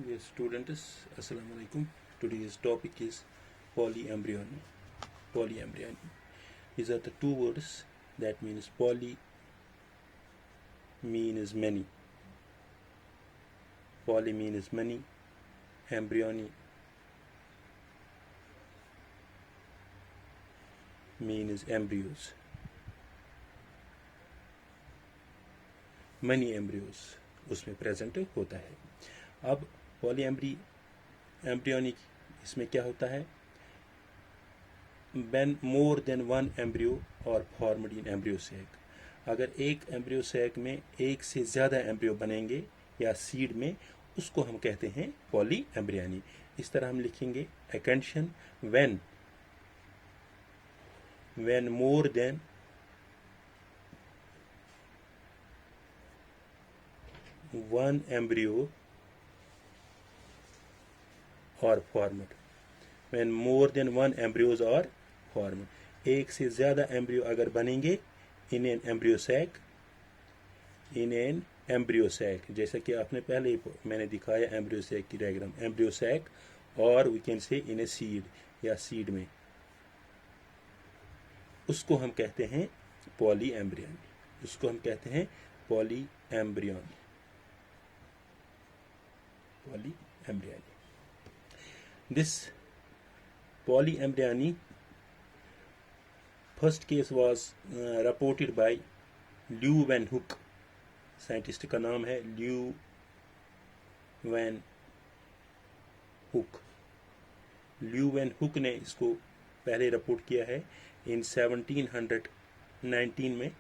Dear students, Assalamu alaikum. Today's topic is polyembryony. Polyembryony. These are the two words that means poly means many. Poly means many. Embryony means embryos. Many embryos उसमें present होता है. अब poly embryonic इसमें क्या होता है? when more than one embryo और formed in embryo sac. अगर एक एम्ब्रियो सैक में एक से ज़्यादा एम्ब्रियो बनेंगे या सीड में, उसको हम कहते हैं पॉली एम्ब्रियानी. इस तरह हम लिखेंगे a condition when more than one embryo or formed. When more than one embryos are formed. एक से ज़्यादा एम्ब्रियो अगर बनेंगे in an embryo sac, जैसा कि आपने पहले ही मैंने दिखाया एम्ब्रियो सैक की डायग्राम, एम्ब्रियो सैक और we can see in a seed या सीड में, उसको हम कहते हैं पॉली एम्ब्रियन. उसको हम कहते हैं polyembryony. Polyembryony. This polyembryony first case was reported by Leeuwenhoek. Scientist का नाम है Leeuwenhoek. Leeuwenhoek ने इसको पहले रिपोर्ट किया है इन 1719 में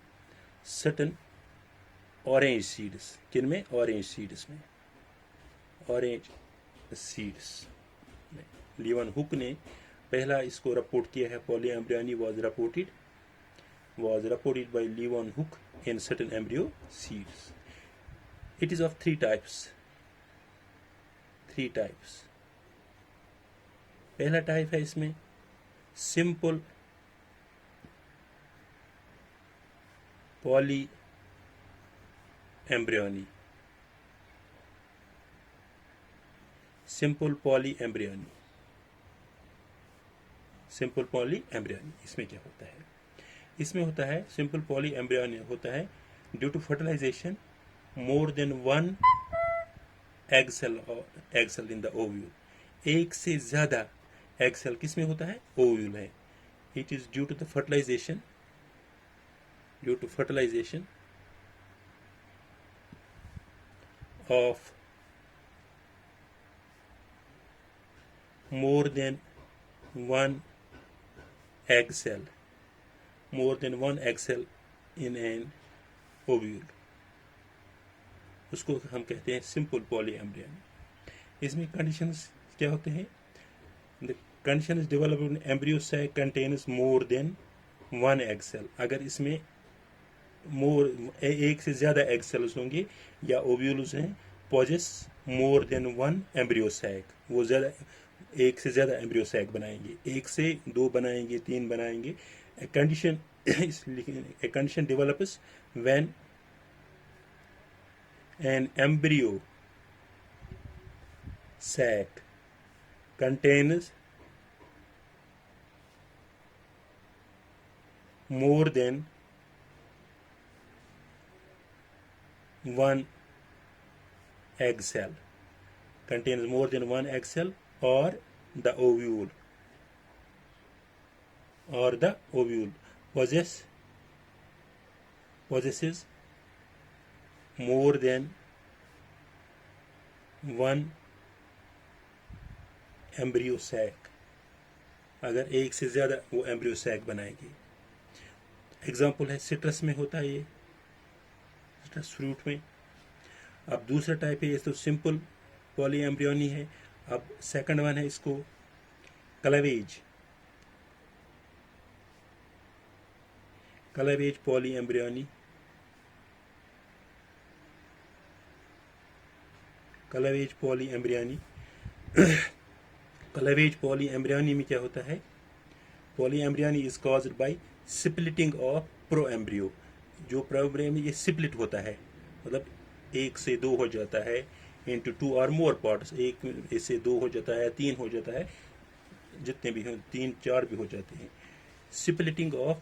सर्टन ऑरेंज सीड्स. किन में? ऑरेंज सीड्स में. Orange seeds. लीवन हुक ने पहला इसको रिपोर्ट किया है. Polyembryony was reported by Leeuwenhoek in certain embryo seeds. It is of three types. पहला टाइप है इसमें simple poly embryony. Simple poly embryony. Simple polyembryony इसमें क्या होता है? इसमें होता है सिंपल पॉली एम्ब्रियोनी होता है due to fertilization more than one egg cell in the ovule. एक से ज्यादा एग सेल किस में होता है? ओव्यूल है. It is due to the fertilization of more than one egg cell in an ovule. उसको हम कहते हैं सिंपल पॉली एम्ब्रियोनी. इसमें कंडीशंस क्या होते हैं? The condition is developed in embryo sac contains more than one egg cell. अगर इसमें एक से ज़्यादा एग सेल्स होंगे या ओव्यूल्स हैं, possess more than one embryo sac, वो ज़्यादा एक से ज़्यादा एम्ब्रियो सैक बनाएंगे. एक से दो बनाएंगे, तीन बनाएंगे. A condition develops when an embryo sac contains more than one egg cell, contains more than one egg cell or the ovule possesses more than one embryo sac. अगर एक से ज़्यादा वो एम्ब्रियो सैक बनाएगी. एग्जाम्पल है citrus में होता है ये, सिट्रस फ्रूट में. अब दूसरा टाइप है ये तो सिंपल पॉली एम्ब्रियोनी है. अब सेकंड वन है इसको cleavage poly embryony. Cleavage poly embryony में क्या होता है? Poly embryony is caused by splitting of pro embryo. जो प्रो एम्ब्रियो में ये स्प्लिट होता है, मतलब एक से दो हो जाता है into 2 or more parts, एक इससे 2 हो जाता है, 3 हो जाता है, जितने भी हो 3 4 भी हो जाते हैं. Splitting of,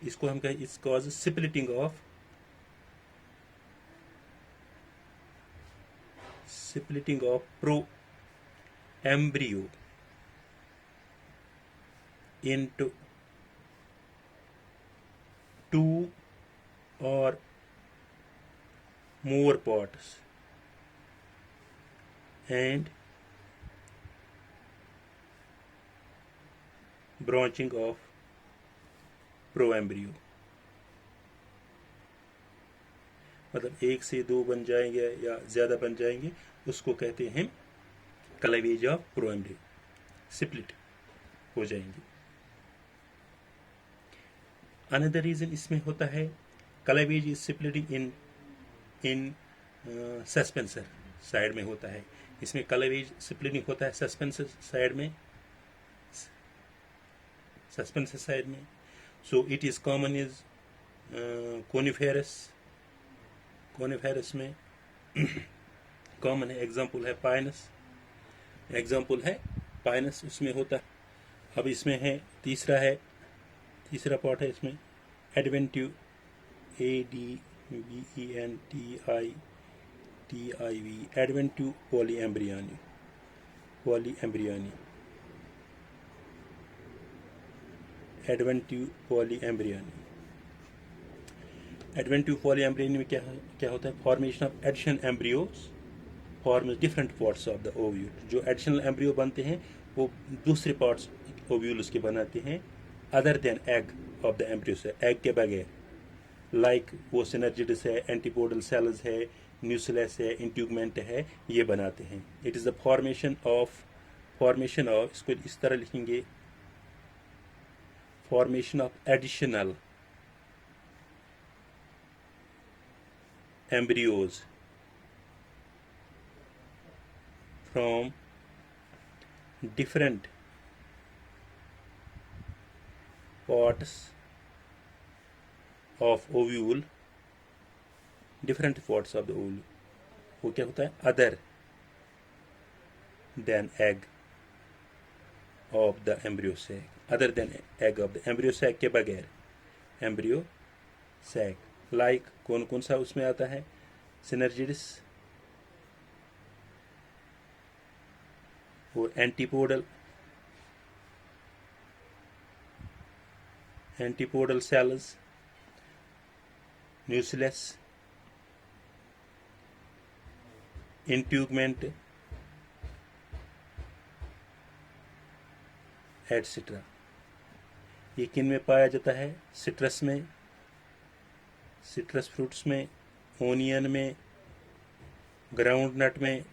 इसको हम कहें, इस cause splitting of pro embryo into 2 or more parts and branching of proembryo. मतलब 1 से 2 बन जाएंगे या ज़्यादा बन जाएंगे, उसको कहते हैं क्लेवेज ऑफ प्रोएम्ब्रियो, स्प्लिट हो जाएंगे. अनदर रीजन इसमें होता है cleavage is splitting in suspensor side में होता है. इसमें क्लेवेज स्प्लिटिंग होता है सस्पेंसर साइड में. So it is common is coniferous में कॉमन है. एग्जाम्पल है पाइनस, उसमें होता है. अब इसमें है तीसरा पार्ट है इसमें एडवेंटिव, ADVENTIV, एडवेंटिव पॉलीएम्ब्रियानी. एडवेंटिव पॉलीएम्ब्रियानी में क्या होता है? Formation of additional embryos form different parts of the ovule. जो एडिशनल एम्ब्रियो बनते हैं वो दूसरे पार्ट्स ओव्यूल उसके बनाते हैं other than egg of the embryo से, एग के बगैर. लाइक वो सिनर्जिडस है, एंटीपोडल सेल्स है, न्यूक्लियस है, इंट्यूगमेंट है, ये बनाते हैं. It is the formation of, इसको इस तरह लिखेंगे, formation of additional embryos from different parts of ovule, वो क्या होता है? Other than egg of the embryo sac, other than egg of the embryo sac के बगैर एम्ब्रियो सैक. लाइक कौन सा उसमें आता है? सिनर्जिडस और एंटीपोडल सेल्स, न्यूक्लियस, इंट्यूगमेंट एटसेट्रा. ये किन में पाया जाता है? सिट्रस फ्रूट्स में, ओनियन में, ग्राउंड नट में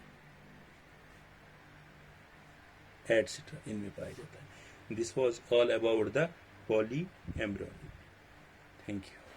एटसेट्रा, इनमें पाया जाता है. This was all about the polyembryony. Thank you.